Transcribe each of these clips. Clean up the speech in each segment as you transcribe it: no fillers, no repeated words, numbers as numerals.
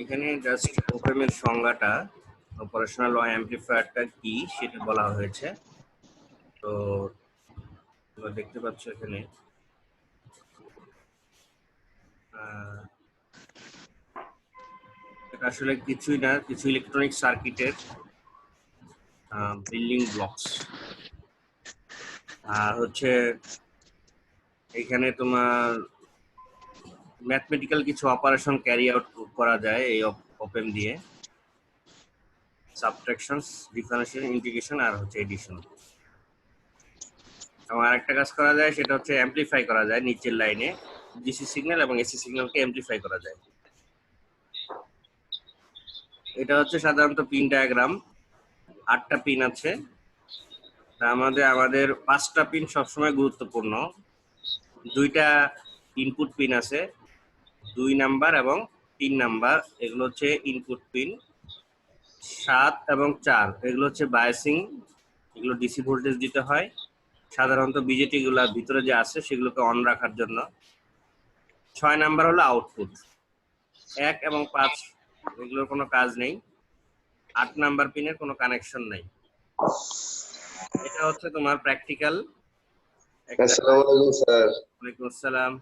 এখানে জাস্ট ওপেম এর সংজ্ঞাটা, অপারেশনাল অ্যাম্পলিফায়ারটা কি সেটা বলা হয়েছে। তো তোমরা দেখতে পাচ্ছ এখানে এটা আসলে কিছুই না, কিছু ইলেকট্রনিক সার্কিটের বিল্ডিং ব্লকস। আর হচ্ছে এখানে তোমার ম্যাথমেটিক্যাল কিছু অপারেশন ক্যারি আউট করা যায় এই ওপেম দিয়ে, সাবট্রাকশনস, ডিফারেন্সিয়েশন, ইন্টিগ্রেশন আর হচ্ছে এডিশন। এবং আরেকটা কাজ করা যায় সেটা হচ্ছে অ্যাম্পলিফাই করা যায় নিচের লাইনে, ডিসি সিগন্যাল এবং এসি সিগন্যালকে অ্যাম্পলিফাই করা যায়। এটা হচ্ছে সাধারণত পিন ডায়াগ্রাম। 8টা পিন আছে, তার মধ্যে আমাদের 5টা পিন সবসময় গুরুত্বপূর্ণ। 2টা ইনপুট পিন আছে, 2 নাম্বার এবং 3 নাম্বার, এগুলো হচ্ছে ইনপুট পিন। 7 এবং 4 এগুলো হচ্ছে বায়াসিং, এগুলো ডিসি ভোল্টেজ দিতে হয় সাধারণত বিজেটি গুলা ভিতরে যে আছে সেগুলোকে অন রাখার জন্য। 6 নাম্বার হলো আউটপুট। 1 এবং 5 এগুলোর কোনো কাজ নেই। 8 নাম্বার পিনের কোনো কানেকশন নাই। এটা হচ্ছে তোমার প্র্যাকটিক্যাল। আসসালামু আলাইকুম স্যার। ওয়ালাইকুম আসসালাম।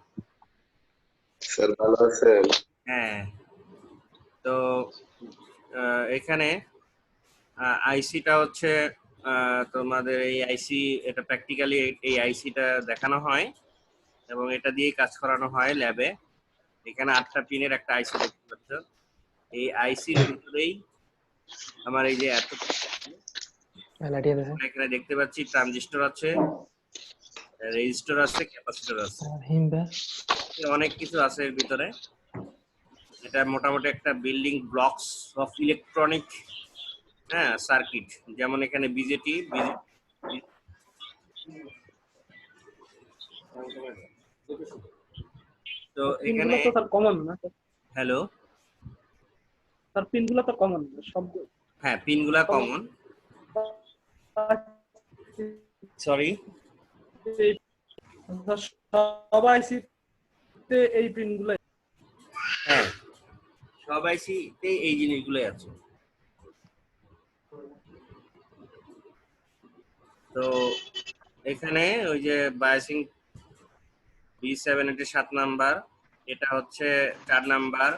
স্যার ভালো আছেন? হ্যাঁ, তো এখানে আইসিটা হচ্ছে তোমাদের এই আইসি, এটা প্র্যাকটিক্যালি এই আইসিটা দেখানো হয় এবং এটা দিয়ে কাজ করানো হয় ল্যাবে। এখানে 8টা পিনের একটা আইসি দেখতে পাচ্ছ। এই আইসির ভিতরেই আমার এই যে এত এখানে দেখতে পাচ্ছি ট্রানজিস্টর আছে, রেজিস্টর আছে, ক্যাপাসিটর আছে, অনেক কিছু আছে এর ভিতরে। এটা মোটামুটি একটা building blocks of electronic circuit. যেমন এখানে বিজেটি, তো এখানে তো তার কমন না হ্যালো, তার পিনগুলো তো কমন সব। হ্যাঁ পিনগুলা কমন। সরি, সব আইসিতে এই পিনগুলো। হ্যাঁ সব আইসিতে এই জিনিসগুলোই আছে। তো এখানে ওই যে বায়াসিং B7 এটা 7 নাম্বার, এটা হচ্ছে 4 নাম্বার,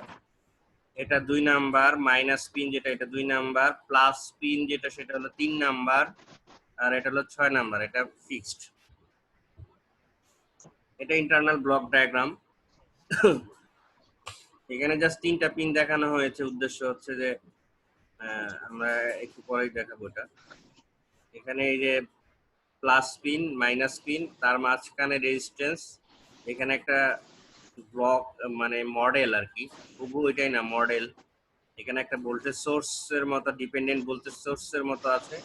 এটা 2 নাম্বার, মাইনাস পিন যেটা এটা 2 নাম্বার, প্লাস পিন যেটা সেটা হলো 3 নাম্বার, আর এটা হলো 6 নাম্বার, এটা ফিক্সড। এটা ইন্টারনাল ব্লক ডায়াগ্রাম। এখানে জাস্ট 3টা পিন দেখানো হয়েছে, উদ্দেশ্য হচ্ছে যে আমরা একটু পরেই দেখাবো এটা। এখানে এই যে প্লাস পিন, মাইনাস পিন, তার মাঝখানে রেজিস্ট্যান্স, এখানে একটা ব্লক মানে মডেল আর কি, তবু এটাই না মডেল। এখানে একটা ভোল্টেজ সোর্সের মতো, ডিপেন্ডেন্ট ভোল্টেজ সোর্সের মতো আছে।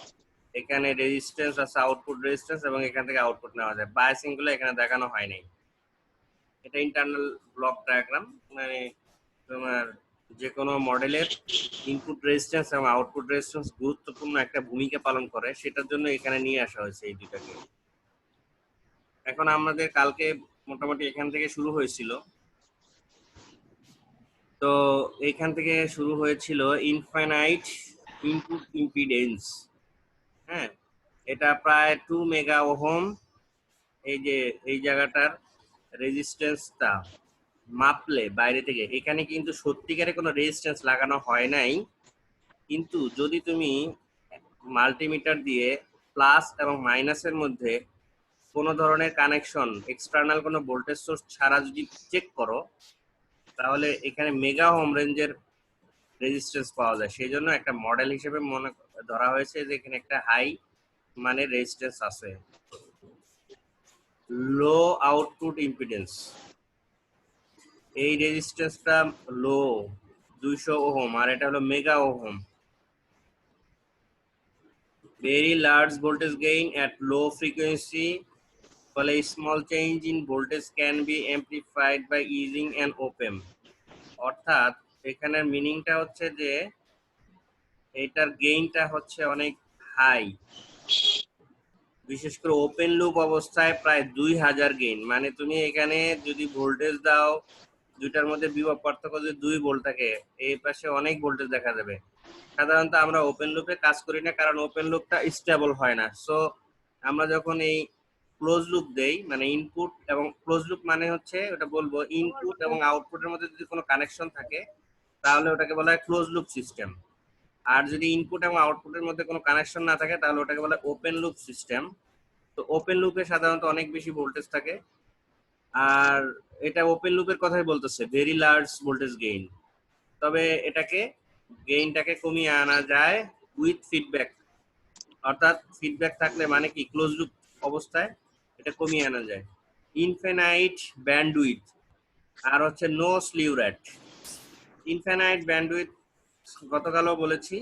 এখানে রেজিস্ট্যান্স আছে, আউটপুট রেজিস্ট্যান্স, এবং এখান থেকে আউটপুট নেওয়া যায়। বায়াসিং গুলো এখানে দেখানো হয় নাই। এটা ইন্টারনাল ব্লক ডায়াগ্রাম, মানে তোমার যে কোনো মডেলের ইনপুট রেজিস্ট্যান্স এবং আউটপুট রেজিস্ট্যান্স গুরুত্বপূর্ণ একটা ভূমিকা পালন করে, সেটার জন্য এখানে নিয়ে আসা হয়েছে এই দুটাকে। এখন আমাদের কালকে মোটামুটি এখান থেকে শুরু হয়েছিল। তো এইখান থেকে শুরু হয়েছিল ইনফাইনাইট ইনপুট ইম্পিডেন্স। হ্যাঁ, এটা প্রায় 2 মেগা ওহম। এই যে এই জায়গাটার রেজিস্ট্যান্সটা মাপলে বাইরে থেকে, এখানে কিন্তু সত্যিকারে কোনো রেজিস্ট্যান্স লাগানো হয় নাই, কিন্তু যদি তুমি মাল্টিমিটার দিয়ে প্লাস এবং মাইনাসের মধ্যে কোনো ধরনের কানেকশন, এক্সটার্নাল কোনো ভোল্টেজ সোর্স ছাড়া যদি চেক করো, তাহলে এখানে মেগা হোম রেঞ্জের রেজিস্ট্যান্স পাওয়া যায়। সেই জন্য একটা মডেল হিসেবে মনে ধরা হয়েছে যে এখানে একটা হাই মানে রেজিস্ট্যান্স আছে। লো আউটপুট ইম্পিডেন্স, এই রেজিস্ট্যান্সটা লো 200 ওহম, আর এটা হলো mega ohm. Very large voltage gain at low frequency, ফলে small change in voltage can be amplified by using an op-amp. অর্থাৎ এখানের মিনিংটা হচ্ছে যে এটার গেইনটা হচ্ছে অনেক হাই, বিশেষ করে ওপেন লুপ অবস্থায় প্রায় 2000 গেইন। মানে তুমি এখানে যদি ভোল্টেজ দাও দুইটার মধ্যে বিভব পার্থক্য যদি 2 ভোল্ট থাকে, এই পাশে অনেক ভোল্টেজ দেখা যাবে। সাধারণত আমরা ওপেন লুপে কাজ করি না, কারণ ওপেন লুপটা স্টেবল হয় না। সো আমরা যখন এই ক্লোজ লুপ দেই, মানে ইনপুট এবং ক্লোজ লুপ মানে হচ্ছে ওটা বলবো ইনপুট এবং আউটপুটের মধ্যে যদি কোনো কানেকশন থাকে তাহলে ওটাকে বলা হয় ক্লোজ লুপ সিস্টেম। আর যদি ইনপুট এবং আউটপুটের মধ্যে কোনো কানেকশন না থাকে তাহলে ওটাকে বলা হয় ওপেন লুপ সিস্টেম। তো ওপেন লুপে সাধারণত অনেক বেশি ভোল্টেজ থাকে, আর এটা ওপেন লুপের কথাই বলতেছে, ভেরি লার্জ ভোল্টেজ গেইন। তবে গেইনটাকে কমিয়ে আনা যায় উইথ ফিডব্যাক, অর্থাৎ ফিডব্যাক থাকলে মানে কি ক্লোজ লুপ অবস্থায় এটা কমিয়ে আনা যায়। ইনফিনাইট ব্যান্ডউইথ আর হচ্ছে no slew rate. Infinite bandwidth গতকালও বলেছি,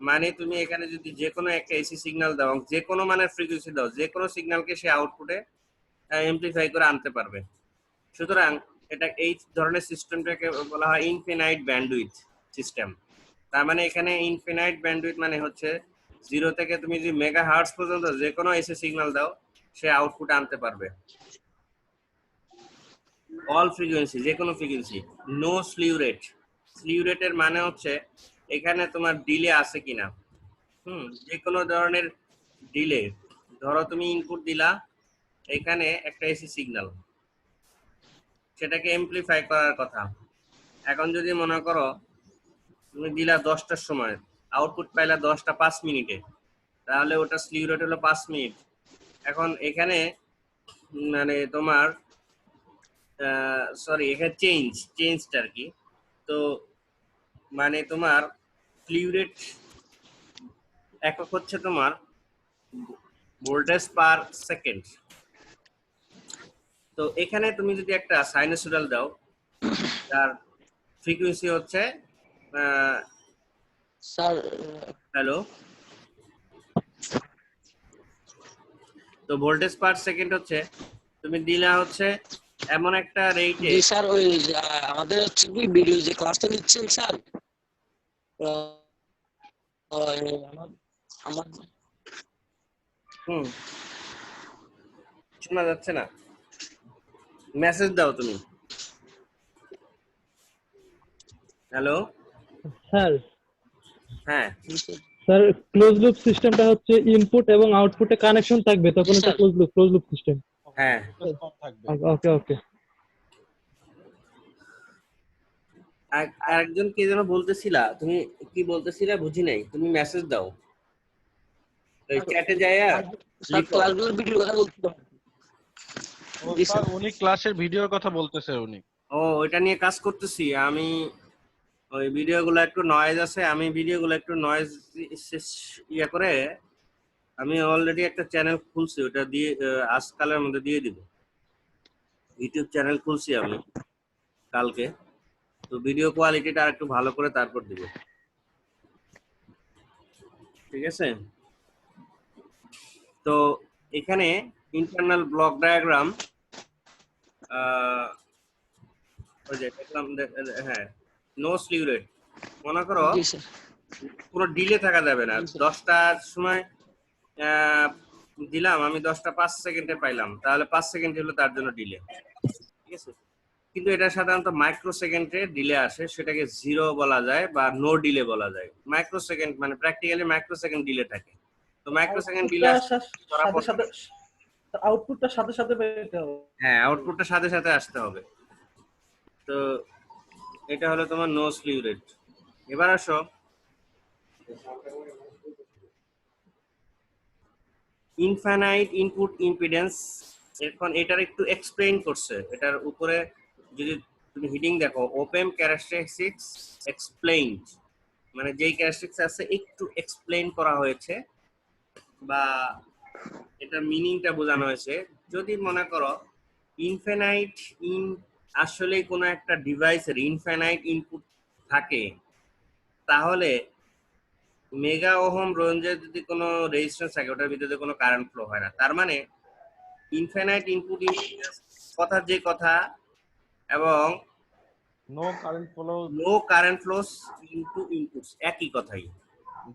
মানে তুমি এখানে যদি যে কোনো একটা এসি সিগন্যাল দাও, যে কোনো মানের ফ্রিকোয়েন্সি দাও, যে কোনো সিগন্যালকে সে আউটপুটে এমপ্লিফাই করে আনতে পারবে। সুতরাং এটা এই ধরনের সিস্টেমটাকে বলা হয় ইনফিনাইট ব্যান্ডউইথ সিস্টেম। তার মানে এখানে ইনফিনাইট ব্যান্ডউইথ মানে হচ্ছে 0 থেকে তুমি যদি মেগা হার্টজ পর্যন্ত যে কোনো এসি সিগন্যাল দাও সে আউটপুট আনতে পারবে, অল ফ্রিকোয়েন্সি, যে কোনো frequency. No slew rate. Slew রেটের মানে হচ্ছে এখানে তোমার ডিলে আছে কিনা। যে কোনো ধরনের ডিলে, ধরো তুমি ইনপুট দিলা এখানে একটা এসি সিগন্যাল, সেটাকে এমপ্লিফাই করার কথা। এখন যদি মনে করো তুমি দিলা 10টার সময়, আউটপুট পাইলা 10টা 5 মিনিটে, তাহলে ওটা স্লিউ রেট হলো 5 মিনিট। এখন এখানে মানে তোমার সরি, এখানে চেঞ্জটা আর কি। তো মানে তোমার স্লিউ রেট একক হচ্ছে তোমার ভোল্টেজ পার সেকেন্ড। তো এখানে তুমি যদি একটা সাইনোসয়েডাল দাও, তার ফ্রিকোয়েন্সি হচ্ছে স্যার হ্যালো, তো ভোল্টেজ পার সেকেন্ড হচ্ছে তুমি দিলা হচ্ছে এমন একটা রেটে। জি স্যার, ওই আমাদের হচ্ছে কি ভিডিও যে ক্লাসটা নিচ্ছেন স্যার, আমার শোনা যাচ্ছে না, মেসেজ দাও তুমি। হ্যালো, স্যার হ্যাঁ স্যার ক্লোজ লুপ সিস্টেমটা হচ্ছে ইনপুট এবং আউটপুটে কানেকশন থাকবে, তখন এটা ক্লোজ লুপ সিস্টেম। হ্যাঁ ওকে ওকে। আরেকজন কে যেন বলতেছিলা, তুমি কি বলতেছিলা বুঝি নাই, তুমি মেসেজ দাও ওই চ্যাটে যায়া স্যার ক্লাসগুলোর ভিডিও কথা বলছিলাম। জি স্যার, উনি ক্লাসের ভিডিওর কথা বলতেছে উনি। ও ওইটা নিয়ে কাজ করতেছি আমি। ওই ভিডিওগুলো একটু নয়েজ আছে, আমি ভিডিওগুলো একটু নয়েজ ইয়া করে আমি অলরেডি একটা চ্যানেল খুলছি, ওটা দিয়ে আজকালের মধ্যে দিয়ে দিব। ইউটিউব চ্যানেল খুলছি আমি কালকে, তো ভিডিও কোয়ালিটিটা আর একটু ভালো করে তারপর দিব, ঠিক আছে? তো এখানে ইন্টারনাল ব্লক ডায়াগ্রাম ওই যে দেখলাম, হ্যাঁ নো স্লিউ রেট। মনে করো জি স্যার, কোনো ডিলে থাকা যাবে না। 10টার সময় দিলাম আমি, 10টা 5 সেকেন্ডে পাইলাম, তাহলে 5 সেকেন্ড হলো তার জন্য ডিলে, ঠিক আছে? কিন্তু এটা সাধারণত মাইক্রো সেকেন্ডে ডিলে আসে, সেটাকে জিরো বলা যায় বা নো ডিলে বলা যায়। মাইক্রো সেকেন্ড মানে প্র্যাকটিক্যালি মাইক্রো সেকেন্ড ডিলে থাকে। তো মাইক্রো সেকেন্ড ডিলে আউটপুটটা সাথে সাথে পেতে হবে। হ্যাঁ, আউটপুটটা সাথে সাথে আসতে হবে। তো এটা হলো তোমার নো স্লিউ রেট। এবার আসো ইনফাইনাইট ইনপুট ইম্পিডেন্স। এখন এটার একটু এক্সপ্লেইন করছে, এটার উপরে যদি তুমি হিডিং দেখো, ওপেন ক্যারেক্টারিস্টিক্স এক্সপ্লেইনড, মানে যেই ক্যারেক্টারিস্টিক্স আছে একটু এক্সপ্লেইন করা হয়েছে বা এটার মিনিংটা বোঝানো হয়েছে। যদি মনে করো ইনফিনাইট আসলে কোনো একটা ডিভাইসের ইনফিনাইট ইনপুট থাকে, তাহলে মেগা ওহম রেঞ্জের যদি কোনো রেজিস্ট্যান্স থাকে ওটার ভিতরে কোনো কারেন্ট ফ্লো হয় না। তার মানে ইনফিনাইট ইনপুট কথার যে কথা এবং no current flows into inputs একই কথাই।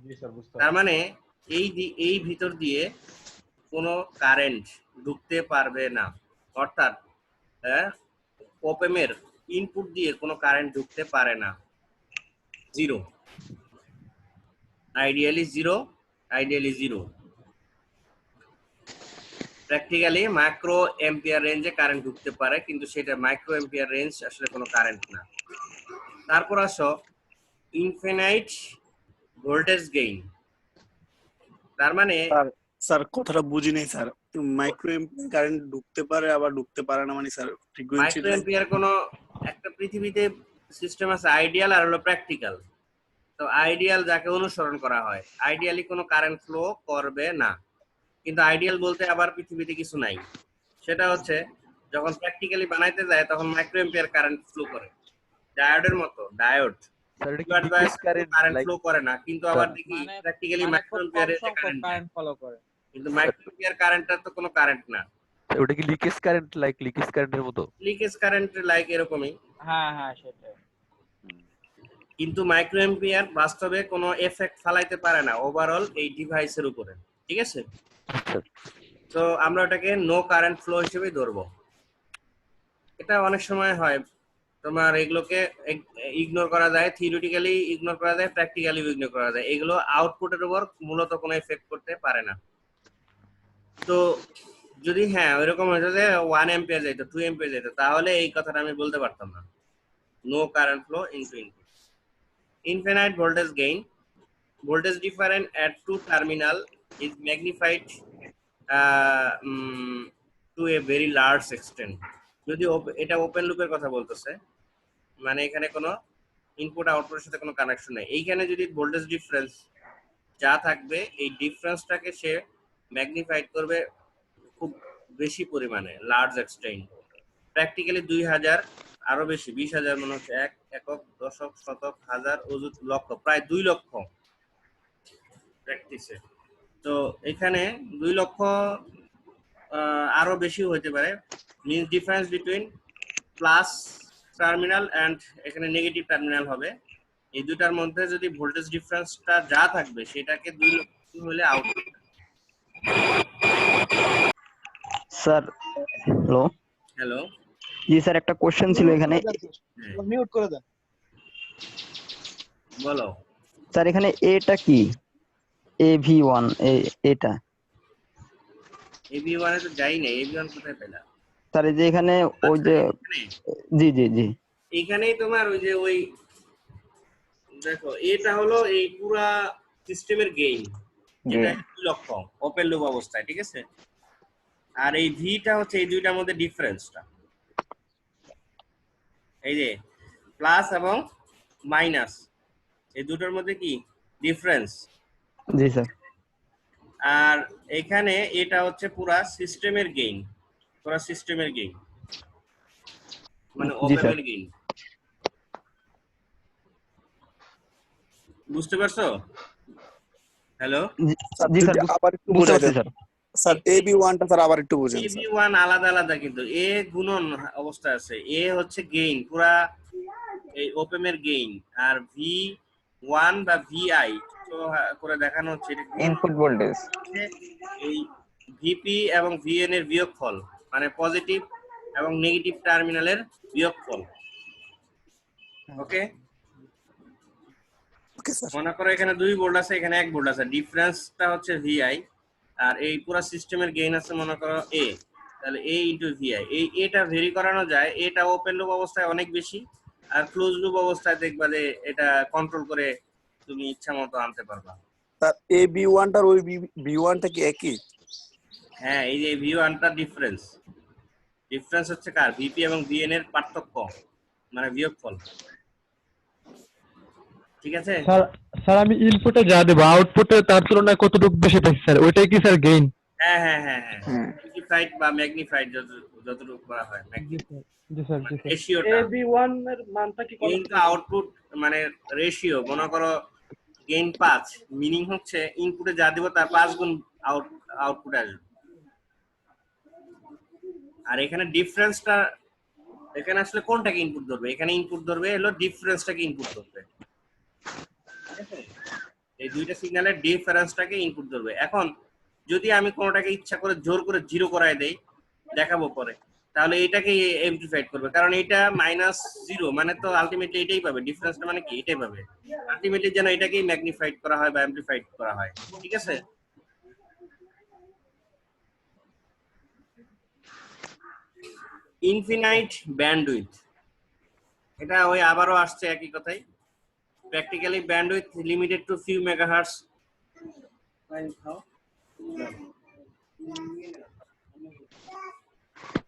জি স্যার, বুঝতে তার মানে এই ভিতর দিয়ে কোনো কারেন্ট ঢুকতে পারবে না, অর্থাৎ ওপেমের ইনপুট দিয়ে কোনো কারেন্ট ঢুকতে পারে না, zero. Ideally zero. Practically micro ampere রেঞ্জে কারেন্ট ঢুকতে পারে, কিন্তু সেটা মাইক্রো এম্পিয়ার রেঞ্জ আসলে কোনো কারেন্ট না। তারপর আসো ইনফিনাইট ভোল্টেজ গেইন। তার মানে স্যার কথাটা বুঝি নাই স্যার, মাইক্রো এম্পিয়ার কারেন্ট ঢুকতে পারে আবার ঢুকতে পারে না, মানে স্যার ফ্রিকোয়েন্সি মাইক্রো এম্পিয়ার কোনো একটা পৃথিবীতে সিস্টেম আছে আইডিয়াল আর হলো প্র্যাকটিক্যাল। তো আইডিয়াল যাকে অনুসরণ করা হয়, আইডিয়ালি কোনো কারেন্ট ফ্লো করবে না, কিন্তু আইডিয়াল বলতে আবার পৃথিবীতে কিছু নাই। সেটা হচ্ছে যখন প্র্যাকটিক্যালি বানাইতে যায় তখন মাইক্রো এম্পিয়ার কারেন্ট ফ্লো করে, ডায়োডের মতো। ডায়োড কারেন্ট ফ্লো করে না, কিন্তু আবার দেখি প্র্যাকটিক্যালি মাইক্রো এম্পিয়ারে কারেন্ট ফলো করে, কিন্তু মাইক্রো এম্পিয়ার কারেন্টটা তো কোনো কারেন্ট না। ওটা কি লিকেজ কারেন্ট, লাইক লিকেজ কারেন্টের মতো? লিকেজ কারেন্ট লাইক এরকমই। হ্যাঁ সেটাই। কিন্তু মাইক্রো এম্পিয়ার বাস্তবে কোনো এফেক্ট ফালাইতে পারে না ওভারঅল এই ডিভাইসের উপরে, ঠিক আছে? তো আমরা ওটাকে নো কারেন্ট ফ্লো হিসেবে ধরবো। এটা অনেক সময় হয়, তোমার এগুলোকে ইগনোর করা যায়, থিওরিটিক্যালি ইগনোর করা যায়, প্র্যাকটিক্যালি ইগনোর করা যায়। এগুলো আউটপুটের উপর মূলত কোনো এফেক্ট করতে পারে না। তো যদি হ্যাঁ ওইরকম হতো যে 1 এম্পিয়ার যাইতো, 2 এম্পিয়ার যাইতো, তাহলে এই কথাটা আমি বলতে পারতাম না। No current flow into input. Infinite voltage gain, voltage difference at two terminal is magnified to a very large extent. যদি এটা ওপেন লুপের কথা বলতেছে, মানে এখানে কোনো ইনপুট আউটপুটের সাথে কোনো কানেকশন নেই, এইখানে যদি ভোল্টেজ ডিফারেন্স যা থাকবে এই ডিফারেন্সটাকে সে ম্যাগনিফাইড করবে খুব বেশি পরিমাণে, লার্জ এক্সটেন্ট। প্র্যাকটিক্যালি 2000 আরো বেশি, 20,000 মনে হচ্ছে, এক একক, দশক, শতক, হাজার, অযুত, লক্ষ, প্রায় 2 লক্ষ প্র্যাকটিসে। তো এখানে 2 লক্ষ আরো বেশি হতে পারে। Means difference between plus terminal and এখানে নেগেটিভ টার্মিনাল হবে, এই দুটার মধ্যে যদি ভোল্টেজ ডিফারেন্সটা যা থাকবে সেটাকে 2 লক্ষ হলে আউটপুট। স্যার হ্যালো, জি স্যার, একটা কোশ্চেন ছিল এখানে। মিউট করে দেন। বলো স্যার এখানে এটা কি AV1, এটা AV1 এ তো যাই না, AV1 কোথায় পেলা? স্যার এই যে এখানে ওই যে জি জি জি এইখানেই তোমার ওই যে ওই দেখো, এটা হলো এই পুরা সিস্টেমের গেইন, যেটা 2 লক্ষ ওপেন লুপ অবস্থায়, ঠিক আছে? আর এই ভিটা হচ্ছে এই দুইটার মধ্যে ডিফারেন্সটা, এই যে প্লাস এবং মাইনাস, এই দুটোর মধ্যে কি ডিফারেন্স। জি স্যার। আর এখানে এটা হচ্ছে পুরা সিস্টেমের গেইন, পুরা সিস্টেমের গেইন মানে ওপেনের গেইন। বুঝতে পারছো? হ্যালো, জি স্যার, আবার একটু বুঝতে বুঝাই পারছি দেন স্যার। স্যার AB1 টা স্যার আবার একটু বুঝেন স্যার। AB1 আলাদা আলাদা, কিন্তু এ গুণন অবস্থা আছে, এ হচ্ছে গেইন পুরা এই ওপেমের গেইন, আর V1 বা VI তো করে দেখানো হচ্ছে ইনপুট ভোল্টেজ। এই VP এবং VN এর বিয়োগফল, মানে পজিটিভ এবং নেগেটিভ টার্মিনালের বিয়োগফল। ওকে, ওকে স্যার। মনে করো এখানে 2 ভোল্ট আছে, এখানে 1 ভোল্ট আছে, ডিফারেন্সটা হচ্ছে VI, আর এই পুরো সিস্টেমের গেইন আছে মনে করো A, তাহলে A ইনটু VI। এই এটা ভেরি করানো যায়, এটা ওপেন লুপ অবস্থায় অনেক বেশি, আর ক্লোজ লুপ অবস্থায় দেখবা যে এটা কন্ট্রোল করে তুমি ইচ্ছা মতো আনতে পারবা। স্যার AB1 টার ওই V1 টা কি একই? হ্যাঁ, এই যে V1 টা ডিফারেন্স হচ্ছে কার VP এবং VN এর পার্থক্য, মানে বিয়োগফল, ঠিক আছে? স্যার আমি ইনপুটে যা দেবো আউটপুটে তার তুলনায় কতটুকু বেশি পাইছি স্যার, ওইটাই কি স্যার গেইন? হ্যাঁ হ্যাঁ হ্যাঁ হ্যাঁ, ম্যাগনিফাইড বা ম্যাগনিফাইড যতটুকু করা হয়, জি স্যার, জি স্যার। রেশিওটা AB1 এর মানটা কি গেইন টু আউটপুট মানে রেশিও, মনে করো গেইন 5, মিনিং হচ্ছে ইনপুটে যা দিব তার 5 গুণ আউটপুটে আসবে। আর এখানে ডিফারেন্সটা, এখানে আসলে কোনটাকে ইনপুট ধরবে? এখানে ইনপুট ধরবে হলো ডিফারেন্সটাকে ইনপুট ধরবে, ঠিক আছে? এই দুইটা সিগন্যালের ডিফারেন্সটাকে ইনপুট ধরবে। এখন যদি আমি কোনোটাকে ইচ্ছা করে জোর করে জিরো করায় দেই, দেখাবো পরে, তাহলে এটাকে এমপ্লিফাইড করবে, কারণ এটা -0 মানে তো আলটিমেটলি এটাই পাবে, ডিফারেন্সটা মানে কি এটাই পাবে, আলটিমেটলি যেন এটাকেই ম্যাগনিফাইড করা হয় বা এমপ্লিফাইড করা হয়। ঠিক আছে? ইনফিনাইট ব্যান্ডউইথ, এটা ওই আবারও আসছে একই কথাই। Practically bandwidth limited to few megahertz.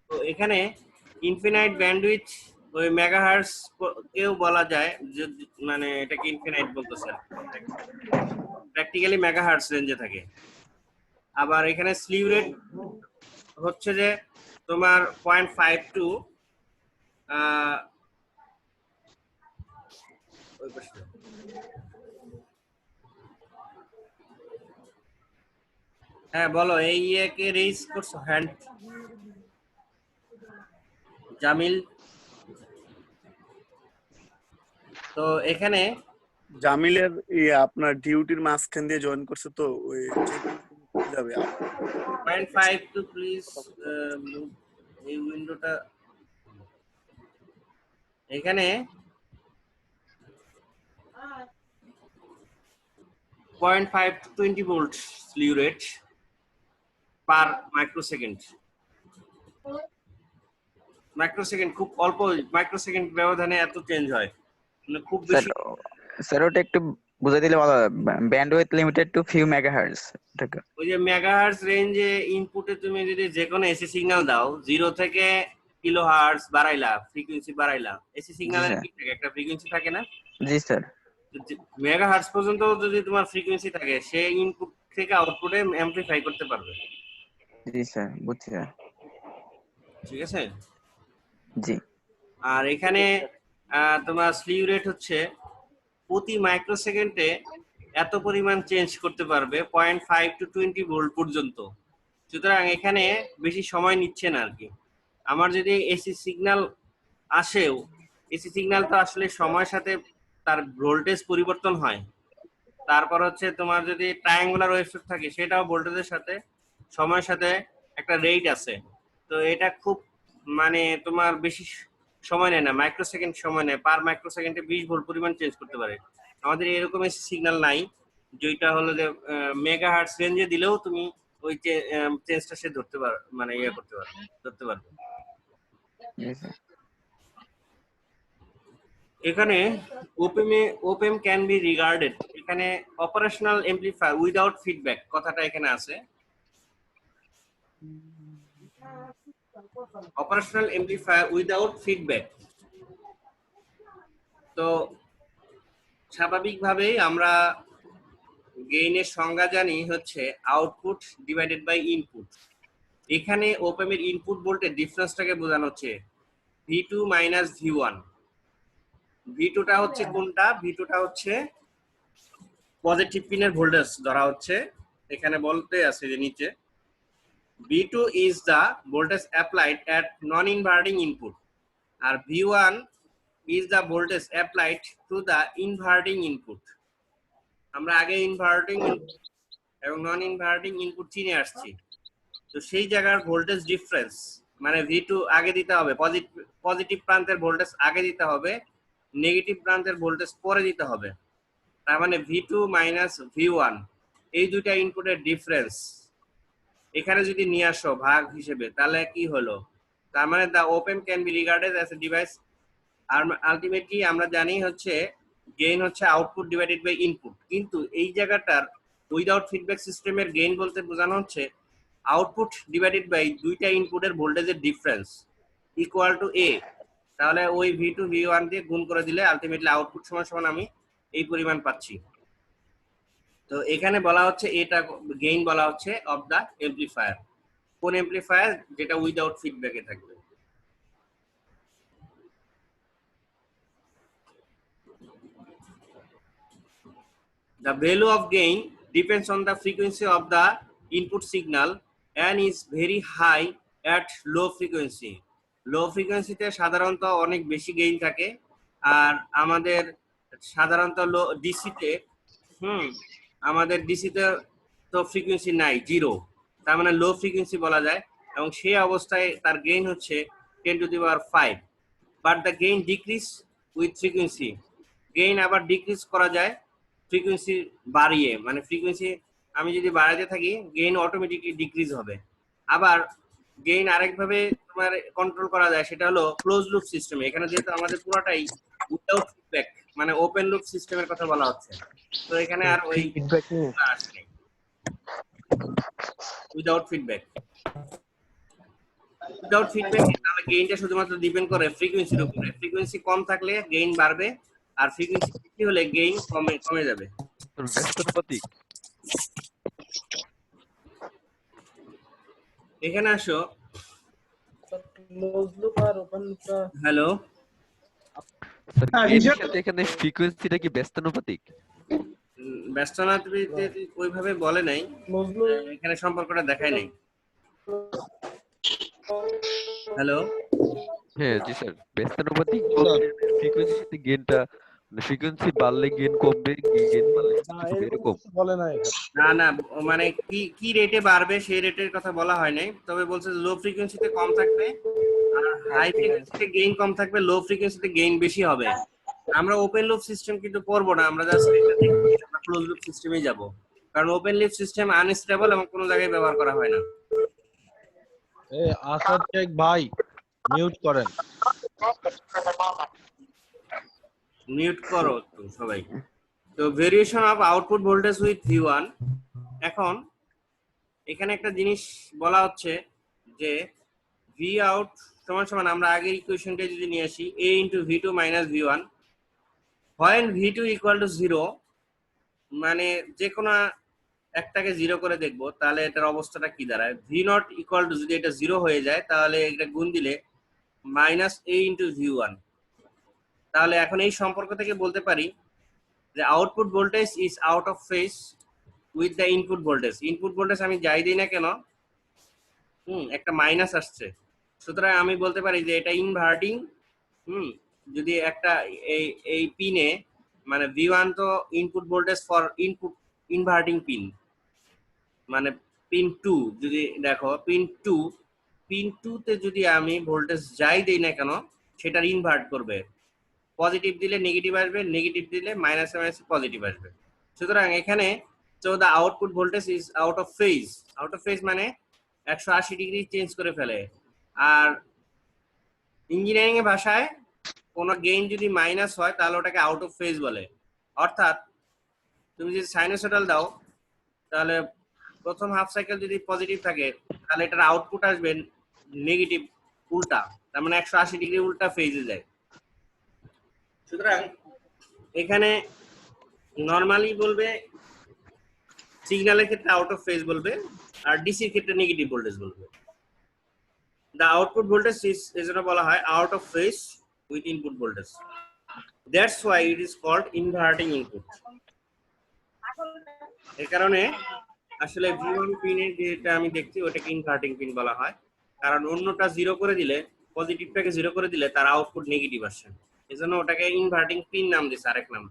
তো এখানে ইনফিনাইট ব্যান্ডউইথ ওই মেগাহার্টজ কেও বলা যায়, মানে এটাকে ইনফিনাইট বলতেছে, প্র্যাকটিক্যালি মেগাহার্টজ রেঞ্জে থাকে। আবার এখানে স্লিভ রেট হচ্ছে যে তোমার 0.52 ওই পাশে। হ্যাঁ বলো, এই ইয়েকে রেইজ করছো হ্যান্ড জামিল। তো এখানে জামিলের আপনার ডিউটির মাঝখান দিয়ে জয়েন করছে তো ওই যাবে 0.52 প্লিজ, এই উইন্ডোটা এখানে 0.5 to 20 volt স্লিউ rate per microsecond. Microsecond খুব অল্প মাইক্রোসেকেন্ড ব্যবধানে এত চেঞ্জ হয়, মানে খুব স্যার বেশি। স্যার ওটা একটু বুঝাই দিলে ভালো হয়। Bandwidth limited to few megahertz, ঠিক আছে? ওই যে মেগাহার্টজ রেঞ্জে ইনপুটে তুমি যদি যে কোনো এসি সিগন্যাল দাও, 0 থেকে কিলোহার্টজ বাড়াইলা, ফ্রিকোয়েন্সি বাড়াইলা, এসি সিগন্যালের স্যার। কি থাকে, একটা ফ্রিকোয়েন্সি থাকে না? জি স্যার। মেগাহার্টজ পর্যন্ত যদি তোমার ফ্রিকোয়েন্সি থাকে, সে ইনপুট থেকে আউটপুটে অ্যামপ্লিফাই করতে পারবে। জি স্যার, বুঝছি স্যার। ঠিক আছে? জি আর এখানে তোমার স্লিউ রেট হচ্ছে প্রতি মাইক্রোসেকেন্ডে এত পরিমাণ চেঞ্জ করতে পারবে, 0.5 to 20 ভোল্ট পর্যন্ত। সুতরাং এখানে বেশি সময় নিচ্ছে না আর কি। আমার যদি এসি সিগন্যাল আসেও, এসি সিগন্যাল তো আসলে সময়ের সাথে তার ভোল্টেজ পরিবর্তন হয়। তারপর হচ্ছে তোমার যদি ট্রায়াঙ্গুলার ওয়েভফর্ম থাকে, সেটাও ভোল্টেজের সাথে সময়ের সাথে একটা রেট আছে। তো এটা খুব মানে তোমার বেশি সময় নেয় না, মাইক্রোসেকেন্ড সময় নেয়, পার মাইক্রোসেকেন্ডে 20 ভোল্ট পরিমাণ চেঞ্জ করতে পারে। আমাদের এরকম এসি সিগন্যাল নাই, যেটা হলো যে মেগাহার্টজ রেঞ্জে দিলেও তুমি ওই চেঞ্জটা সে ধরতে পারো, মানে ইয়ে করতে পারো, ধরতে পারবে। জি স্যার। এখানে ওপেম ক্যান বি রিগার্ডেড, এখানে অপারেশনাল এমপ্লিফায়ার উইদাউট ফিডব্যাক কথাটা এখানে আছে। অপারেশনাল এমপ্লিফায়ার উইদাউট ফিডব্যাক, তো স্বাভাবিকভাবেই আমরা গেইনের সংজ্ঞা জানি হচ্ছে আউটপুট ডিভাইডেড বাই ইনপুট। এখানে ওপেমের ইনপুট ভোল্টেজ ডিফারেন্সটাকে বোঝানো হচ্ছে V2 মাইনাস V1। V2টা হচ্ছে কোনটা? V2টা হচ্ছে পজিটিভ পিনের ভোল্টেজ ধরা হচ্ছে, এখানে বলতে আছে যে নিচে V2 is the voltage applied at non-inverting input, R V1 is the voltage applied to the inverting input। আমরা আগে ইনভার্টিং এবং নন ইনভার্টিং ইনপুট চিনে আসছি, তো সেই জায়গার ভোল্টেজ ডিফারেন্স মানে V2 আগে দিতে হবে, পজিটিভ প্রান্তের ভোল্টেজ আগে দিতে হবে, নেগেটিভ প্রান্তের ভোল্টেজ পরে দিতে হবে। তার মানে V2 মাইনাস V1 এই দুইটা ইনপুটের ডিফারেন্স এখানে যদি নিয়ে আসো ভাগ হিসেবে, তাহলে কি হলো? তার মানে the op-amp can be regarded as a device. আর আলটিমেটলি আমরা জানি হচ্ছে গেইন হচ্ছে আউটপুট ডিভাইডেড বাই ইনপুট, কিন্তু এই জায়গাটার উইদাউট ফিডব্যাক সিস্টেমের গেইন বলতে বোঝানো হচ্ছে আউটপুট ডিভাইডেড বাই দুইটা ইনপুটের ভোল্টেজের ডিফারেন্স ইকুয়াল টু A। তাহলে ওই V2 V1 দিয়ে গুণ করে দিলে আলটিমেটলি আউটপুট সমান সমান আমি এই পরিমাণ পাচ্ছি। তো এখানে বলা হচ্ছে এটা গেইন বলা হচ্ছে অফ দা এমপ্লিফায়ার। কোন এমপ্লিফায়ার? যেটা উইদাউট ফিডব্যাকে থাকবে। The value of gain depends on the frequency of the input signal and is very high at low frequency. লো ফ্রিকোয়েন্সিতে সাধারণত অনেক বেশি গেইন থাকে, আর আমাদের সাধারণত লো ডিসিতে আমাদের ডিসিতে তো ফ্রিকোয়েন্সি নাই, 0, তার মানে লো ফ্রিকোয়েন্সি বলা যায়, এবং সেই অবস্থায় তার গেইন হচ্ছে 10 to the power 5, but the gain decrease with frequency. Gain আবার ডিক্রিজ করা যায় ফ্রিকোয়েন্সি বাড়িয়ে, মানে ফ্রিকোয়েন্সি আমি যদি বাড়াতে থাকি গেইন অটোমেটিকলি ডিক্রিজ হবে। আবার গেইন আরেকভাবে তোমার কন্ট্রোল করা যায়, সেটা হলো ক্লোজ লুপ সিস্টেমে। এখানে যেহেতু আমাদের পুরোটাই উইদাউট ফিডব্যাক মানে ওপেন লুপ সিস্টেমের কথা বলা হচ্ছে, তো এখানে আর ওই ফিডব্যাক নিয়ে আসে উইদাউট ফিডব্যাক। উইদাউট ফিডব্যাক তাহলে গেইনটা শুধুমাত্র ডিপেন্ড করে ফ্রিকোয়েন্সির উপরে। ফ্রিকোয়েন্সি কম থাকলে গেইন বাড়বে, আর ফ্রিকোয়েন্সি বেশি হলে গেইন কমে যাবে। ব্যস্তানুপাতিক। এখানে আসো, ক্লোজ লুপ আর ওপেন লুপটা হ্যালো স্যার গেইনের সাথে এখানে ফ্রিকোয়েন্সিটা কি ব্যস্তানুপাতিক? ব্যস্তনাতে ওইভাবে বলে নাই, ক্লোজ লুপ এখানে সম্পর্কটা দেখায় নাই। হ্যালো হ্যাঁ জি স্যার, ব্যস্তানুপাতিক ফ্রিকোয়েন্সির সাথে গেইনটা, মানে ফ্রিকোয়েন্সি বাড়লে গেইন কমবে, গেইন বাড়লে এরকম। বলে না না না, মানে কি রেটে বাড়বে সেই রেটের কথা বলা হয় নাই, তবে বলছে লো ফ্রিকোয়েন্সিতে কম থাকবে আর হাই ফ্রিকোয়েন্সিতে গেইন কম থাকবে, লো ফ্রিকোয়েন্সিতে গেইন বেশি হবে। আমরা ওপেন লুপ সিস্টেম কিন্তু পড়বো না, আমরা জাস্ট আমরা ক্লোজ লুপ সিস্টেমেই যাব, কারণ ওপেন লুপ সিস্টেম আনস্টেবল এবং কোনো জায়গায় ব্যবহার করা হয় না। আসাদ শেখ ভাই মিউট করেন। মিউট করো তো সবাই। তো variation of output voltage with V1। এখন এখানে একটা জিনিস বলা হচ্ছে যে ভি আউট সমান সমান, আমরা আগের ইকুয়েশনটা যদি নিয়ে আসি A into V2 minus V1, when V2 equal to 0, মানে যে কোনো একটাকে 0 করে দেখবো তাহলে এটার অবস্থাটা কি দাঁড়ায়। V0 equal to, যদি এটা 0 হয়ে যায় তাহলে এটা গুণ দিলে মাইনাস A into V1। তাহলে এখন এই সম্পর্ক থেকে বলতে পারি যে output voltage is out of phase with the input voltage. Input voltage আমি যাই দিই না কেন একটা মাইনাস আসছে, সুতরাং আমি বলতে পারি যে এটা ইনভার্টিং। যদি একটা এই পিনে মানে V1 তো input voltage for input inverting pin, মানে পিন 2 যদি দেখো পিন 2 তে যদি আমি ভোল্টেজ যাই দেই না কেন সেটার ইনভার্ট করবে। পজিটিভ দিলে নেগেটিভ আসবে, নেগেটিভ দিলে মাইনাস মাইনাস পজিটিভ আসবে। সুতরাং এখানে তো the output voltage is out of phase. Out of phase মানে 180 ডিগ্রি চেঞ্জ করে ফেলে। আর ইঞ্জিনিয়ারিং এর ভাষায় কোনো গেইন যদি মাইনাস হয় তাহলে ওটাকে আউট অফ ফেজ বলে। অর্থাৎ তুমি যদি সাইনোসয়েডাল দাও তাহলে প্রথম হাফ সাইকেল যদি পজিটিভ থাকে তাহলে এটার আউটপুট আসবে নেগেটিভ, উল্টা, তার মানে 180 ডিগ্রি উল্টা ফেজে যায়। সুতরাং এখানে নরমালি বলবে সিগন্যালের ক্ষেত্রে আউট অফ ফেজ বলবে, আর ডিসির ক্ষেত্রে নেগেটিভ ভোল্টেজ বলবে। দ্য আউটপুট ভোল্টেজ ইজ এজন্য বলা হয় out of phase with input voltage. That's why it is called inverting input. এই কারণে আসলে V1 পিনের যেটা আমি দেখছি ওটাকে ইনভার্টিং পিন বলা হয়, কারণ অন্যটা 0 করে দিলে, পজিটিভটাকে 0 করে দিলে তার আউটপুট নেগেটিভ আসে, এজন্য ওটাকে ইনভার্টিং পিন নাম দিয়েছে আরেক নাম।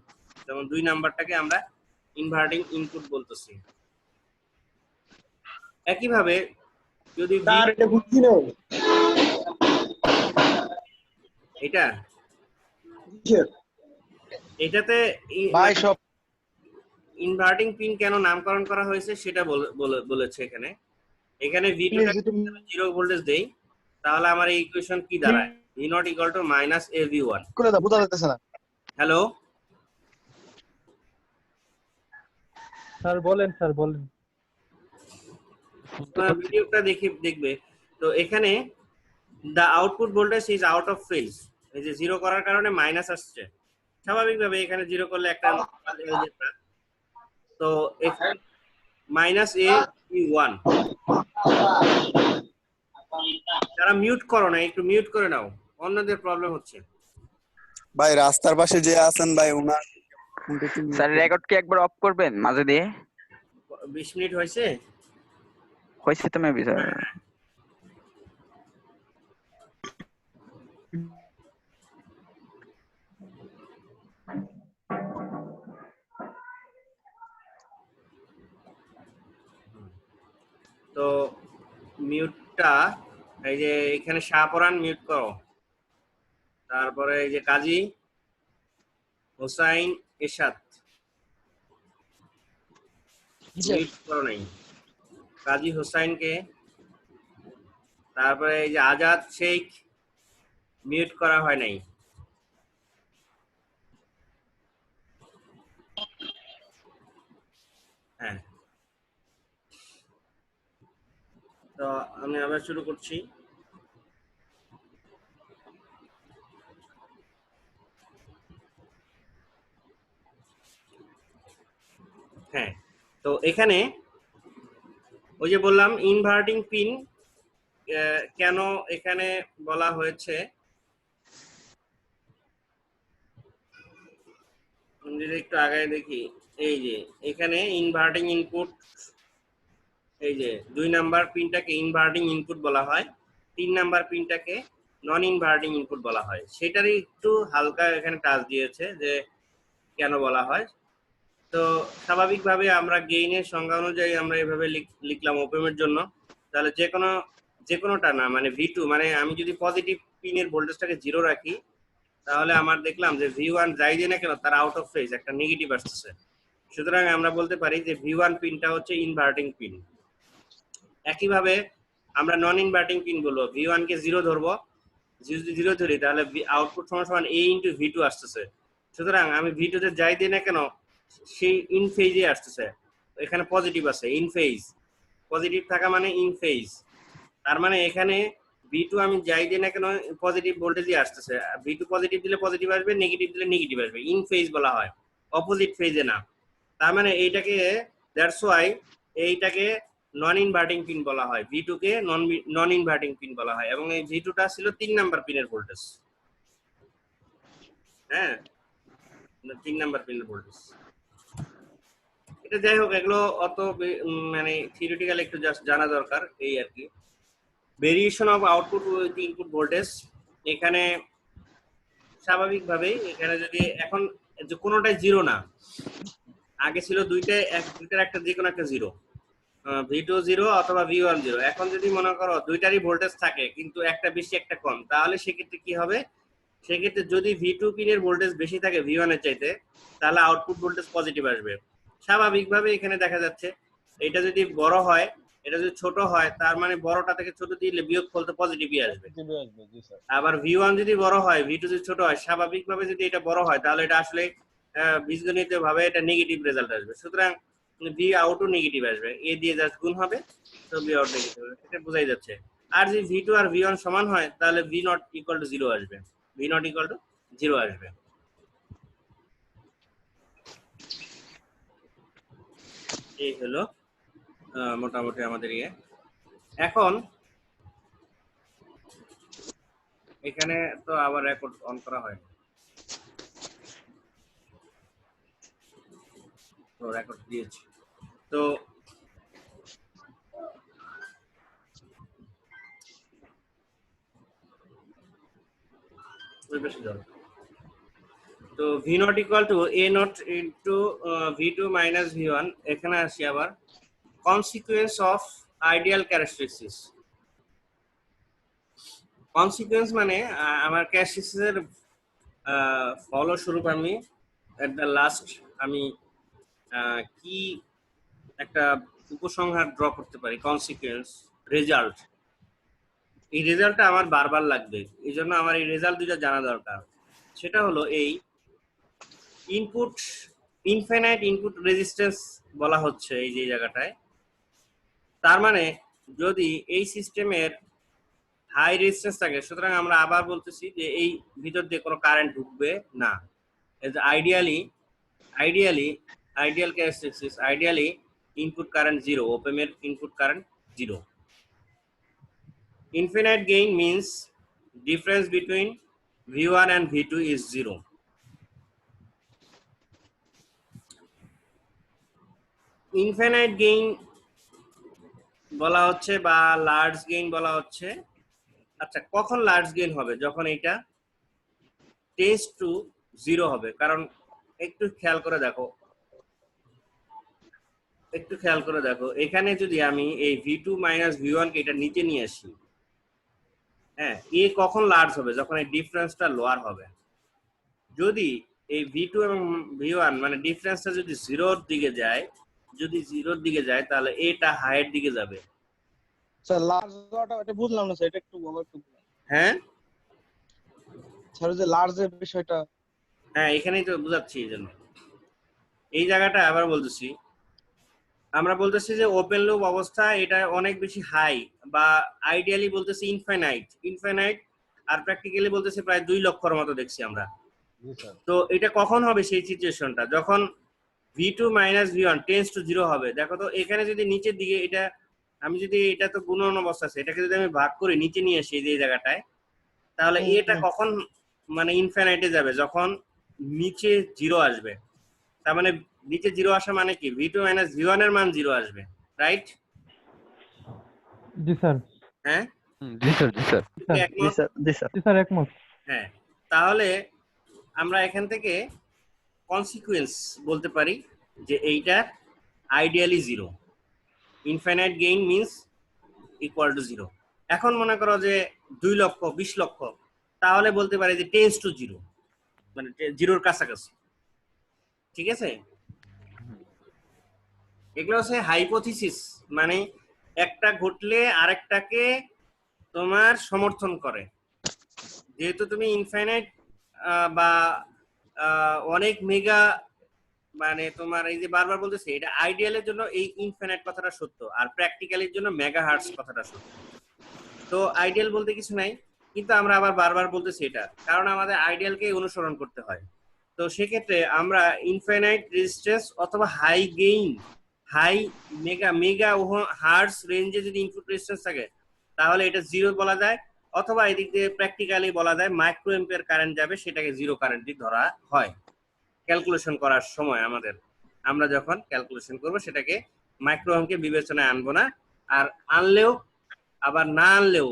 যেমন 2 নাম্বারটাকে আমরা ইনভার্টিং ইনপুট বলতেছি। একইভাবে যদি এটাতে ভাই সব ইনভার্টিং পিন কেন নামকরণ করা হয়েছে সেটা বলেছে এখানে। এখানে V2 টাকে 0 ভোল্টেজ দেই তাহলে আমার এই ইকুয়েশন কি দাঁড়ায়, V0 equal to minus AV1। করে দাও, বোঝা যাচ্ছে না। হ্যালো স্যার বলেন, স্যার বলেন। ভিডিওটা দেখবে। তো এখানে the output voltage is out of phase, এই যে 0 করার কারণে মাইনাস আসছে, স্বাভাবিকভাবে এখানে 0 করলে একটা algebra, তো এখানে মাইনাস AV1। যারা মিউট করো না একটু মিউট করে নাও, অন্যদের প্রবলেম হচ্ছে। ভাই রাস্তার পাশে যে আছেন ভাই ওনার স্যার রেকর্ড কি একবার অফ করবেন মাঝে দিয়ে? 20 মিনিট হয়েছে। তো মেবি স্যার। তো মিউটটা এই যে এখানে শাহপরান মিউট করো, তারপরে এই যে কাজী হোসাইন এরশাদ জি স্যার। মিউট করো নাই, কাজী হোসাইনকে, তারপরে এই যে আজাদ শেখ মিউট করা হয় নাই। হ্যাঁ, তো আমি আবার শুরু করছি। হ্যাঁ, তো এখানে ওই যে বললাম ইনভার্টিং পিন কেন এখানে বলা হয়েছে, যদি একটু আগায় দেখি, এই যে এখানে ইনভার্টিং ইনপুট, এই যে 2 নাম্বার পিনটাকে ইনভার্টিং ইনপুট বলা হয়, 3 নাম্বার পিনটাকে নন ইনভার্টিং ইনপুট বলা হয়। সেটারই একটু হালকা এখানে টাচ দিয়েছে যে কেন বলা হয়। তো স্বাভাবিকভাবে আমরা গেইনের সংজ্ঞা অনুযায়ী আমরা এভাবে লিখলাম ওপেমের জন্য। তাহলে যে কোনোটা না, মানে V2, মানে আমি যদি পজিটিভ পিনের ভোল্টেজটাকে 0 রাখি, তাহলে আমার দেখলাম যে V1 যাই দিয়ে না কেন তার আউট অফ ফেজ একটা নেগেটিভ আসছে। সুতরাং আমরা বলতে পারি যে V1 পিনটা হচ্ছে ইনভার্টিং পিন। একইভাবে আমরা নন ইনভার্টিং পিন বলবো, V1 কে 0 ধরবো, যদি 0 ধরি তাহলে আউটপুট সমান A ইন্টু V2 আসতেছে। সুতরাং আমি V2 তে যাই দিই না কেন সেই ইন ফেজে আসতেছে, এখানে পজিটিভ আছে, ইন ফেজ, পজিটিভ থাকা মানে ইন ফেজ। তার মানে এখানে V2 আমি যাই দিই না কেন পজিটিভ ভোল্টেজই আসতেছে, V2 পজিটিভ দিলে পজিটিভ আসবে, নেগেটিভ দিলে নেগেটিভ আসবে, ইন ফেজ বলা হয়, অপোজিট ফেজে না। তার মানে এইটাকে, দ্যাটস ওয়াই এইটাকে নন ইনভার্টিং পিন বলা হয়, V2 কে নন ইনভার্টিং পিন বলা হয়। এবং এই V2 টা ছিল 3 নাম্বার পিনের ভোল্টেজ। হ্যাঁ, 3 নাম্বার পিনের ভোল্টেজ। এটা যাই হোক, এগুলো অত মানে থিওরিটিক্যাল একটু জাস্ট জানা দরকার, এই আর কি। Variation of output with input voltage, এখানে স্বাভাবিকভাবেই এখানে যদি এখন যে কোনোটাই 0 না, আগে ছিল দুইটার একটা যে কোনো একটা 0, V2 0 অথবা V1 0। এখন যদি মনে করো দুইটারই ভোল্টেজ থাকে কিন্তু একটা বেশি একটা কম, তাহলে সেক্ষেত্রে কি হবে, সেক্ষেত্রে যদি V2 পিনের ভোল্টেজ বেশি থাকে V1 এর চাইতে, তাহলে আউটপুট ভোল্টেজ পজিটিভ আসবে। স্বাভাবিকভাবে এখানে দেখা যাচ্ছে এটা যদি বড় হয়, এটা যদি ছোট হয়, তার মানে বড়টা থেকে ছোট দিলে বিয়োগফল তো পজিটিভই আসবে। আবার V1 যদি বড় হয়, V2 যদি ছোট হয়, স্বাভাবিকভাবে যদি এটা বড় হয় তাহলে এটা আসলে বীজগণিতীয় ভাবে এটা নেগেটিভ রেজাল্ট আসবে। সুতরাং V আউটও নেগেটিভ আসবে, এ দিয়ে জাস্ট গুণ হবে, তো V আউট নেগেটিভ হবে, এটা বোঝাই যাচ্ছে। আর যদি V2 আর V1 সমান হয় তাহলে V নট ইকুয়াল টু 0 আসবে, V নট ইকুয়াল টু 0 আসবে। এই হলো মোটামুটি আমাদের ইয়ে। এখন এখানে তো আবার রেকর্ড অন করা হয়, তো রেকর্ড দিয়েছি। তো ওই পাশে যাও। তো V not equal to A not into V2 minus V1। এখানে আসি আবার consequence of ideal characteristics. Consequence মানে আমার ক্যারেক্টারিস্টিক্সের ফলস্বরূপ আমি এট দ্য লাস্ট আমি কি একটা উপসংহার ড্র করতে পারি, কনসিকুয়েন্স, রেজাল্ট। এই রেজাল্টটা আমার বারবার লাগবে, এই জন্য আমার এই রেজাল্ট দুইটা জানা দরকার। সেটা হলো এই ইনপুট, ইনফাইনাইট ইনপুট রেজিস্ট্যান্স বলা হচ্ছে এই যে জায়গাটায়। তার মানে যদি এই সিস্টেমের হাই রেজিস্ট্যান্স থাকে, সুতরাং আমরা আবার বলতেছি যে এই ভিতর দিয়ে কোনো কারেন্ট ঢুকবে না। Ideal characteristics, ideally input current 0, ওপেমের input current 0। Infinite gain means difference between V1 and V2 is 0. Infinite gain বলা হচ্ছে বা লার্জ গেইন বলা হচ্ছে। আচ্ছা, কখন লার্জ গেইন হবে? যখন এটা টেন্ডস টু 0 হবে। কারণ একটু খেয়াল করে দেখো, এখানে যদি আমি এই V2 মাইনাস V1 কে এটা নিচে নিয়ে আসি, হ্যাঁ, এ কখন লার্জ হবে? যখন এই ডিফারেন্সটা লোয়ার হবে। যদি এই V2 এবং V1 মানে ডিফারেন্সটা যদি জিরোর দিকে যায়, তাহলে এটা হাইয়ের দিকে যাবে। স্যার লার্জ হওয়াটা এটা বুঝলাম না স্যার, এটা একটু বলো একটু। হ্যাঁ স্যার যে লার্জের বিষয়টা হ্যাঁ, এখানেই তো বুঝাচ্ছি। এই জন্য এই জায়গাটা আবার বলতেছি, আমরা বলতেছি যে ওপেন লুপ অবস্থা এটা অনেক বেশি হাই, বা আইডিয়ালি বলতেছি ইনফাইনাইট, আর প্র্যাকটিক্যালি বলতেছি প্রায় 2 লক্ষর মতো দেখছি আমরা। তো এটা কখন হবে সেই সিচুয়েশনটা? যখন V2 minus V1 tends to 0 হবে। দেখো তো এখানে যদি নিচের দিকে এটা, আমি যদি এটা তো গুণন অবস্থা আছে, এটাকে যদি আমি ভাগ করে নিচে নিয়ে আসি এই জায়গাটায়, তাহলে এটা কখন মানে ইনফাইনাইটে যাবে? যখন নিচে 0 আসবে। তার মানে নিচে 0 আসা মানে কি? V2 মাইনাস V1 এর মান 0 আসবে, রাইট? জি স্যার। হ্যাঁ, জি স্যার, জি স্যার। একমত? জি স্যার একমত। হ্যাঁ, তাহলে আমরা এখান থেকে কনসিকুয়েন্স বলতে পারি যে এইটা ideally 0, infinite gain means equal to 0। এখন মনে করো যে 2 লক্ষ 20 লক্ষ, তাহলে বলতে পারি যে টেন্স টু 0, মানে 0-র কাছাকাছি। ঠিক আছে, এগুলো হচ্ছে হাইপোথিসিস, মানে একটা ঘটলে আরেকটাকে তোমার সমর্থন করে। যেহেতু তুমি ইনফাইনাইট বা অনেক মেগা, মানে তোমার এই যে বারবার বলতেছি এটা আইডিয়ালের জন্য এই ইনফাইনাইট কথাটা সত্য, আর প্র্যাকটিক্যালের জন্য মেগাহার্টজ কথাটা সত্য। তো আইডিয়াল বলতে কিছু নাই, কিন্তু আমরা আবার বারবার বলতেছি এটা কারণ আমাদের আইডিয়ালকে অনুসরণ করতে হয়। তো সেক্ষেত্রে আমরা ইনফাইনাইট রেজিস্ট্যান্স অথবা high gain, high megahertz রেঞ্জে যদি ইনপুট রেজিস্ট্যান্স থাকে, তাহলে এটা 0 বলা যায়, অথবা এদিক দিয়ে প্র্যাকটিক্যালি বলা যায় মাইক্রো এম্পিয়ার কারেন্ট যাবে, সেটাকে 0 কারেন্ট দিয়ে ধরা হয় ক্যালকুলেশন করার সময়। আমরা যখন ক্যালকুলেশন করব সেটাকে মাইক্রো ওহমকে বিবেচনায় আনবো না, আর আনলেও আবার না আনলেও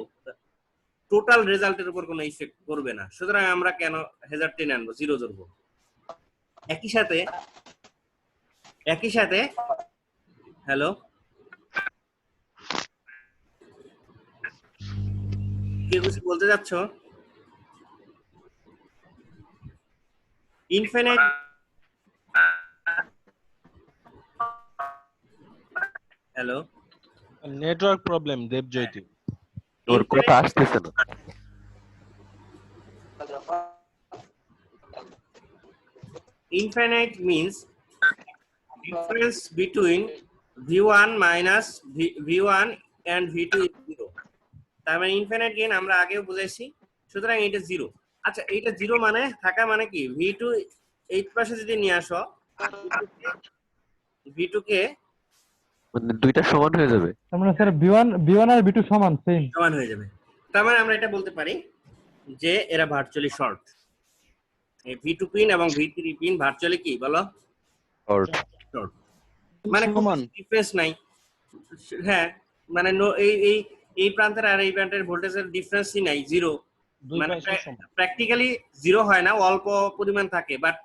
টোটাল রেজাল্টের উপর কোনো ইফেক্ট করবে না। সুতরাং আমরা কেন হ্যাজার্ড টেনে আনবো, 0 ধরবো। একই সাথে হ্যালো, কে কিছু বলতে যাচ্ছ? Infinite hello, network problem Debjyoti. তোর কথা আসতেছে না। Infinite means difference between V1 minus V1 and V2 is 0. তার মানে ইনফিনিট গেইন আমরা আগেও বুঝাইছি, সুতরাং এটা 0। আচ্ছা, এটা 0 মানে থাকা মানে কি? V2 এই পাশে যদি নিয়ে আসো, V2 কে মানে দুইটা সমান হয়ে যাবে। তার মানে স্যার V1 আর V2 সমান সেম হয়ে যাবে। তার মানে আমরা এটা বলতে পারি যে এরা ভার্চুয়ালি শর্ট। এই V2 পিন এবং V3 পিন ভার্চুয়ালি কি বলো? শর্ট। মানে কোনো সমান ডিফারেন্স নাই। হ্যাঁ, মানে এই প্রান্তের আর এই প্রান্তের ভোল্টেজের ডিফারেন্সই নাই, 0। মানে প্র্যাকটিক্যালি 0 হয় না, অল্প পরিমাণ থাকে, বাট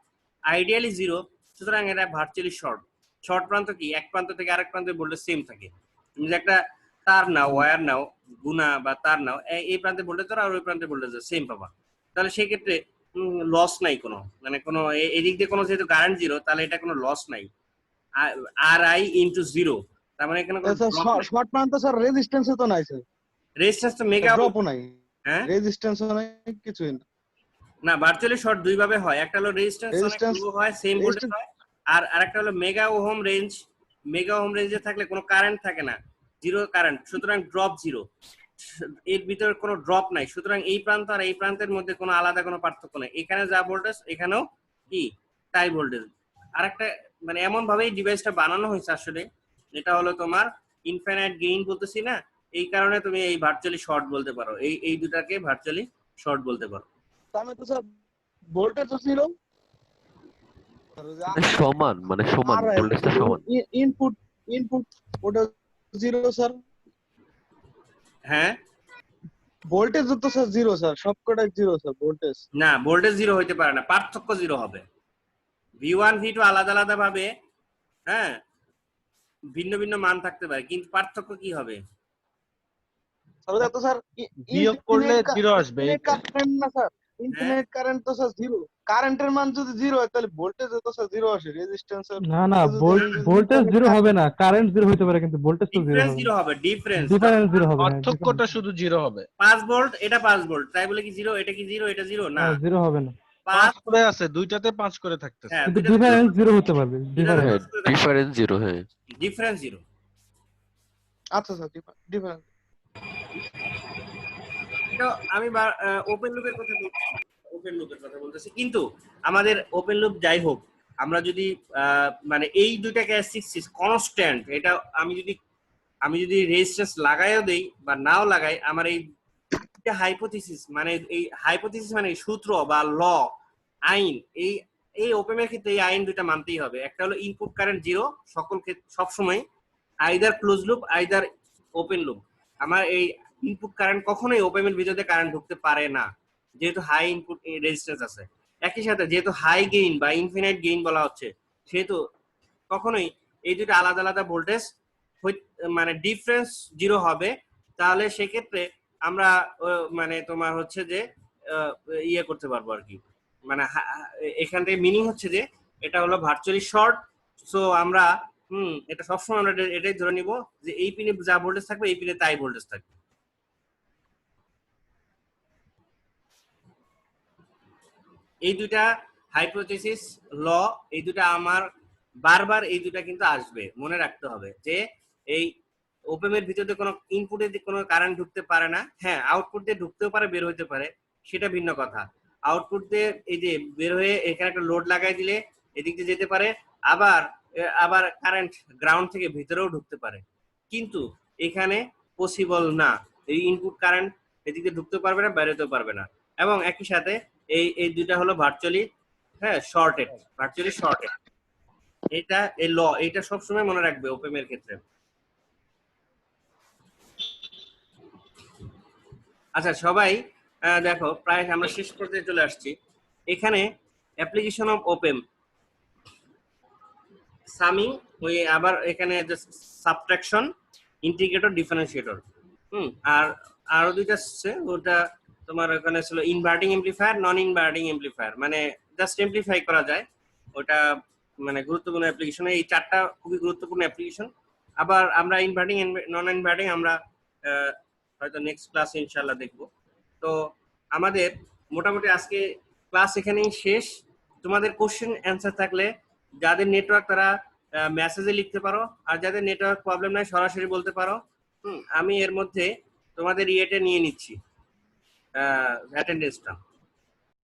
আইডিয়ালি 0। সুতরাং এটা ভার্চুয়ালি শর্ট। শর্ট প্রান্ত কি? এক প্রান্ত থেকে আরেক প্রান্তে ভোল্টেজ সেম থাকে। তুমি যে একটা তার নাও, ওয়্যার নাও, গুণা বা তার নাও, এই প্রান্তে ভোল্টেজ আর ওই প্রান্তে ভোল্টেজ সেম পাবা। তাহলে সেই ক্ষেত্রে লস নাই কোনো, মানে কোনো এদিক দিয়ে কোনো, যেহেতু কারেন্ট 0, তাহলে এটা কোনো লস নাই। আর আই ইনটু 0, তার মানে এখানে কোনো শর্ট প্রান্ত স্যার রেজিস্ট্যান্সে তো নাই স্যার, রেজিস্ট্যান্স তো মেগা ড্রপও নাই, হ্যাঁ রেজিস্ট্যান্সও নাই, কিছুই না। না, ভার্চুয়ালি শর্ট দুই ভাবে হয়। একটা হলো রেজিস্ট্যান্স অনেক Resistance- লো হয়, সেম ভোল্টেজ হয়, আর আরেকটা হলো mega ohm range. Mega ohm রেঞ্জে থাকলে কোনো কারেন্ট থাকে না, 0 কারেন্ট, সুতরাং ড্রপ 0। এর ভিতরে কোনো ড্রপ নাই, সুতরাং এই প্রান্ত আর এই প্রান্তের মধ্যে কোনো আলাদা কোনো পার্থক্য নেই। এখানে যা ভোল্টেজ এখানেও কি তাই ভোল্টেজ। আরেকটা মানে এমন ভাবে এই ডিভাইসটা বানানো হয়েছে আসলে, এটা হলো তোমার ইনফিনিট গেইন বলতেছি না, এই কারণে তুমি এই ভার্চুয়ালি শর্ট বলতে পারো, এই দুটাকে ভার্চুয়ালি শর্ট বলতে পারো। তাহলে তো স্যার ভোল্টেজ তো ছিল সমান, মানে সমান, ভোল্টেজটা সমান। ইনপুট ওটা 0 স্যার, হ্যাঁ, ভোল্টেজ তো স্যার 0 স্যার, সবকটাই 0 স্যার ভোল্টেজ। না, ভোল্টেজ 0 হইতে পারে না, পার্থক্য 0 হবে। V1 V2 আলাদা আলাদা ভাবে, হ্যাঁ, ভিন্ন ভিন্ন মান থাকতে পারে, কিন্তু পার্থক্য কি হবে? তাহলে তো স্যার বিয়োগ করলে 0 আসবে এই তো। কারেন্ট না স্যার, ইনফিনিট কারেন্ট তো স্যার জিরো। কারেন্টের মান যদি জিরো হয় তাহলে ভোল্টেজ তো স্যার জিরো আসে, রেজিস্ট্যান্স না না, ভোল্টেজ জিরো হবে না, কারেন্ট জিরো হতে পারে কিন্তু ভোল্টেজ তো জিরো ডিফারেন্স হবে জিরো হবে, ডিফারেন্স ডিফারেন্স জিরো হবে, হ্যাঁ, পার্থক্যটা শুধু 0 হবে। 5 ভোল্ট এটা 5 ভোল্ট, তাই বলে কি জিরো, এটা কি জিরো, এটা জিরো না, জিরো হবে না, 5 5 করে আছে, দুইটাতে 5 করে থাকতেছে। হ্যাঁ কিন্তু দুইটাতে ডিফারেন্স জিরো হতে পারবে, ডিফারেন্স। হ্যাঁ, ডিফারেন্স 0, হ্যাঁ। Difference zero. আচ্ছা স্যার, ডিফারেন্স। তো আমি ওপেন লুপের কথা বলছি, ওপেন লুপের কথা বলতেছি, কিন্তু আমাদের ওপেন লুপ যাই হোক, আমরা যদি মানে এই দুইটা ক্যারেক্টারিস্টিক্স কনস্ট্যান্ট, এটা আমি যদি রেজিস্ট্যান্স লাগাইও দেই বা নাও লাগাই, আমার এই হাইপোথিসিস মানে এই সূত্র বা ল, আইন, এই ওপেনের ক্ষেত্রে এই আইন দুইটা মানতেই হবে। একটা হলো ইনপুট কারেন্ট জিরো সকল ক্ষেত্রে সবসময়, either close loop either open loop. আমার এই ইনপুট কারেন্ট কখনোই ওপেনের ভিতরে কারেন্ট ঢুকতে পারে না, যেহেতু হাই ইনপুট রেজিস্ট্যান্স আছে। একই সাথে যেহেতু হাই গেইন বা ইনফিনাইট গেইন বলা হচ্ছে, সেহেতু কখনোই এই দুটো আলাদা আলাদা ভোল্টেজ মানে ডিফারেন্স জিরো হবে। তাহলে সেক্ষেত্রে আমরা মানে তোমার হচ্ছে যে ইয়ে করতে পারবো আর কি, মানে এখান থেকে মিনিং হচ্ছে যে এটা হলো ভার্চুয়ালি শর্ট। সো আমরা এটা সবসময় আমরা এটাই ধরে নিব যে এই পিনে যা ভোল্টেজ থাকবে এই পিনে তাই ভোল্টেজ থাকবে। এই দুটা হাইপোথিসিস ল, এই দুটা আমার বারবার এই দুটা কিন্তু আসবে, মনে রাখতে হবে যে এই ওপেমের ভিতরে কোনো ইনপুটে কোনো কারেন্ট ঢুকতে পারে না। হ্যাঁ, আউটপুট দিয়ে ঢুকতেও পারে, বের হইতে পারে, সেটা ভিন্ন কথা। আউটপুট দিয়ে এই যে বের হয়ে এখানে একটা লোড লাগাই দিলে এদিক দিয়ে যেতে পারে, আবার কারেন্ট গ্রাউন্ড থেকে ভিতরেও ঢুকতে পারে, কিন্তু এখানে পসিবল না। এই ইনপুট কারেন্ট এদিক দিয়ে ঢুকতে পারবে না, বেরোতেও পারবে না। এবং একই সাথে এই দুইটা হলো ভার্চুয়ালি শর্টেড, ভার্চুয়ালি শর্টেড। এটা এই ল, এটা সবসময় মনে রাখবে ওপেমের ক্ষেত্রে। আচ্ছা সবাই দেখো, প্রায় আমরা শেষ পর্যায়ে চলে আসছি। এখানে অ্যাপ্লিকেশন অফ ওপেম, সামিং, ওই আবার এখানে সাবট্রাকশন, ইন্টিগ্রেটর, ডিফারেন্সিয়েটর। আর আরো দুইটা আছে, ওটা তোমার ওখানে ছিল ইনভার্টিং এমপ্লিফায়ার, নন ইনভার্টিং এমপ্লিফায়ার, মানে জাস্ট এমপ্লিফাই করা যায়, ওটা মানে গুরুত্বপূর্ণ অ্যাপ্লিকেশন। এই চারটা খুবই গুরুত্বপূর্ণ অ্যাপ্লিকেশন। আবার আমরা ইনভার্টিং নন ইনভার্টিং আমরা হয়তো নেক্সট ক্লাসে ইনশাআল্লাহ দেখবো। তো আমাদের মোটামুটি আজকে ক্লাস এখানেই শেষ। তোমাদের কোশ্চেন অ্যান্সার থাকলে যাদের নেটওয়ার্ক তারা মেসেজে লিখতে পারো, আর যাদের নেটওয়ার্ক প্রবলেম নাই সরাসরি বলতে পারো। আমি এর মধ্যে তোমাদের ইয়েটা নিয়ে নিচ্ছি, অ্যাটেন্ডেন্সটা।